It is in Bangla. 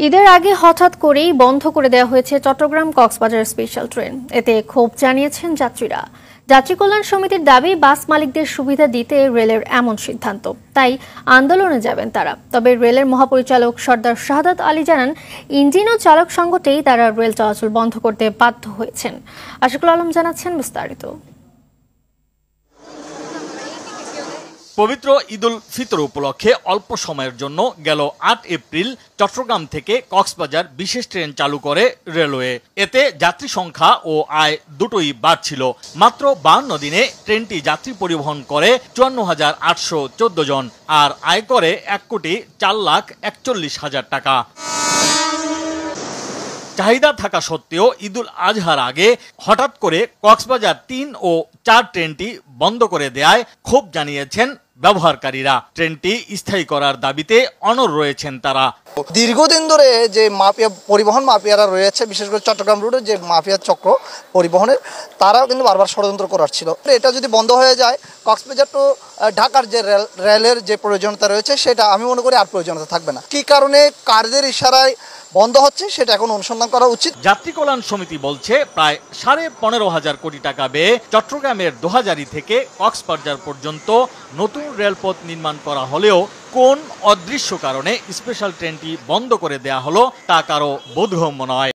ঈদের আগে হঠাৎ করেই বন্ধ করে দেওয়া হয়েছে চট্টগ্রাম কক্সবাজার স্পেশাল ট্রেন। এতে ক্ষোভ জানিয়েছেন যাত্রীরা। যাত্রী কল্যাণ সমিতির দাবি, বাস মালিকদের সুবিধা দিতে রেলের এমন সিদ্ধান্ত, তাই আন্দোলনে যাবেন তারা। তবে রেলের মহাপরিচালক সর্দার শাহাদাত আলী জানান, ইঞ্জিন ও চালক সংকটেই তারা রেল চলাচল বন্ধ করতে বাধ্য হয়েছেন। আশিকুল আলম জানাচ্ছেন বিস্তারিত। পবিত্র ঈদুল ফিতর উপলক্ষে অল্প সময়ের জন্য গেল ৮ এপ্রিল চট্টগ্রাম থেকে কক্সবাজার বিশেষ ট্রেন চালু করে রেলওয়ে। এতে যাত্রী সংখ্যা ও আয় দুটোই বাড়ছিল। মাত্র ৫২ দিনে ট্রেনটি যাত্রী পরিবহন করে ৫৪,৮১৪ জন আর আয় করে ১,৪,৪১,০০০ টাকা। চাহিদা থাকা সত্ত্বেও ঈদুল আজহার আগে হঠাৎ করে কক্সবাজার ৩ ও ৪ ট্রেনটি বন্ধ করে দেয়ায় ক্ষোভ জানিয়েছেন ব্যবহারকারীরা। ট্রেনটি স্থায়ী করার দাবিতে অনড় রয়েছেন তারা। দীর্ঘদিন ধরে যে মাফিয়া পরিবহন মাফিয়ারা রয়েছে, বিশেষ করে চট্টগ্রাম রুটের যে মাফিয়া চক্র পরিবহনের, তারাও কিন্তু বারবার ষড়যন্ত্র করাচ্ছিল। এটা যদি বন্ধ হয়ে যায়, কক্সবাজার টু ঢাকার যে রেলের যে প্রয়োজনীয়তা রয়েছে, সেটা আমি মনে করি আর প্রয়োজনীয়তা থাকবে না। কি কারণে কার্যের ইশারায় বন্ধ হচ্ছে সেটা এখন অনুসন্ধান করা উচিত। যাত্রী কল্যাণ সমিতি বলছে, প্রায় 15,500 কোটি টাকা ব্যয়ে চট্টগ্রামের দোহাজারী থেকে কক্সবাজার পর্যন্ত নতুন রেলপথ নির্মাণ করা হলেও কোন অদৃশ্য কারণে স্পেশাল ট্রেনটি বন্ধ করে দেয়া হলো তা কারো বোধগম্য নয়।